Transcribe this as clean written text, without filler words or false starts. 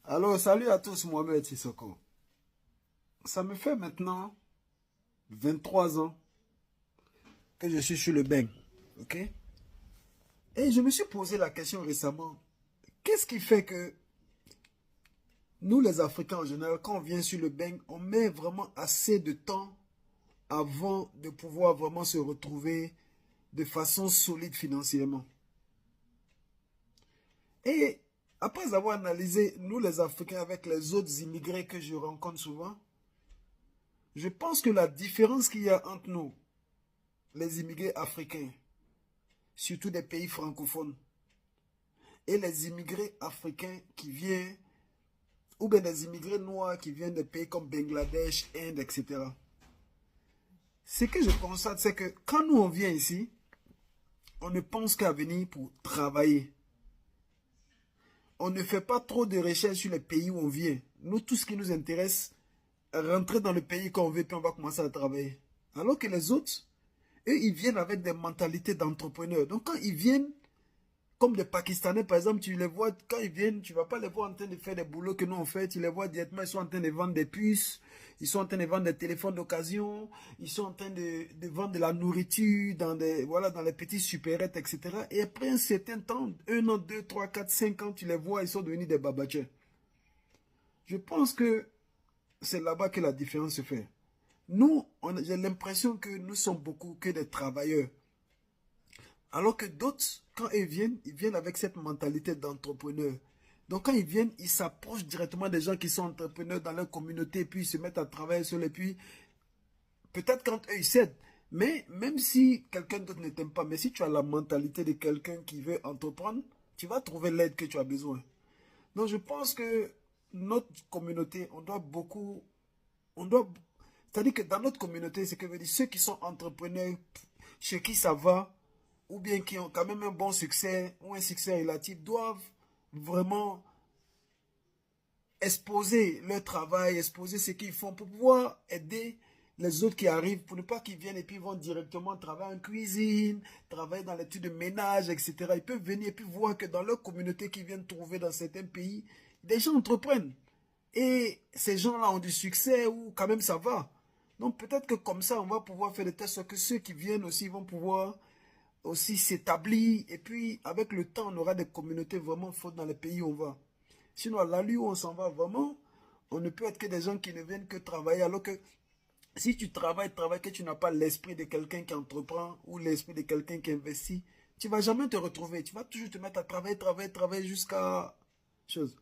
Alors, salut à tous, Mohamed Sissoko. Ça me fait maintenant 23 ans que je suis sur le bain, ok? Et je me suis posé la question récemment, qu'est-ce qui fait que nous, les Africains en général, quand on vient sur le bain, on met vraiment assez de temps avant de pouvoir vraiment se retrouver de façon solide financièrement? Et après avoir analysé, nous les Africains, avec les autres immigrés que je rencontre souvent, je pense que la différence qu'il y a entre nous, les immigrés africains, surtout des pays francophones, et les immigrés africains qui viennent, ou bien des immigrés noirs qui viennent de pays comme Bangladesh, Inde, etc. Ce que je constate, c'est que quand nous on vient ici, on ne pense qu'à venir pour travailler. On ne fait pas trop de recherches sur les pays où on vient. Nous, tout ce qui nous intéresse, rentrer dans le pays qu'on veut, puis on va commencer à travailler. Alors que les autres, eux, ils viennent avec des mentalités d'entrepreneurs. Donc quand ils viennent, comme des Pakistanais, par exemple, tu les vois, quand ils viennent, tu ne vas pas les voir en train de faire des boulots que nous on fait. Tu les vois directement, ils sont en train de vendre des puces, ils sont en train de vendre des téléphones d'occasion, ils sont en train de vendre de la nourriture dans des, voilà, dans les petits supérettes, etc. Et après un certain temps, 1 an, 2, 3, 4, 5 ans, tu les vois, ils sont devenus des babachers. Je pense que c'est là-bas que la différence se fait. Nous, j'ai l'impression que nous sommes beaucoup que des travailleurs. Alors que d'autres, quand ils viennent avec cette mentalité d'entrepreneur. Donc quand ils viennent, ils s'approchent directement des gens qui sont entrepreneurs dans leur communauté, puis ils se mettent à travailler sur les puis peut-être quand eux ils cèdent. Mais même si quelqu'un d'autre ne t'aime pas, mais si tu as la mentalité de quelqu'un qui veut entreprendre, tu vas trouver l'aide que tu as besoin. Donc je pense que notre communauté, on doit beaucoup, on doit, c'est-à-dire que dans notre communauté, c'est que veut dire ceux qui sont entrepreneurs, chez qui ça va, ou bien qui ont quand même un bon succès ou un succès relatif, doivent vraiment exposer leur travail, exposer ce qu'ils font pour pouvoir aider les autres qui arrivent, pour ne pas qu'ils viennent et puis vont directement travailler en cuisine, travailler dans l'étude de ménage, etc. Ils peuvent venir et puis voir que dans leur communauté qu'ils viennent trouver dans certains pays, des gens entreprennent. Et ces gens-là ont du succès ou quand même ça va. Donc peut-être que comme ça, on va pouvoir faire de telle sorte que ceux qui viennent aussi vont pouvoir aussi s'établir. Et puis avec le temps, on aura des communautés vraiment fortes dans les pays où on va. Sinon, à l'allure où on s'en va vraiment, on ne peut être que des gens qui ne viennent que travailler. Alors que si tu travailles, que tu n'as pas l'esprit de quelqu'un qui entreprend ou l'esprit de quelqu'un qui investit, tu ne vas jamais te retrouver. Tu vas toujours te mettre à travailler, travailler, travailler jusqu'à chose.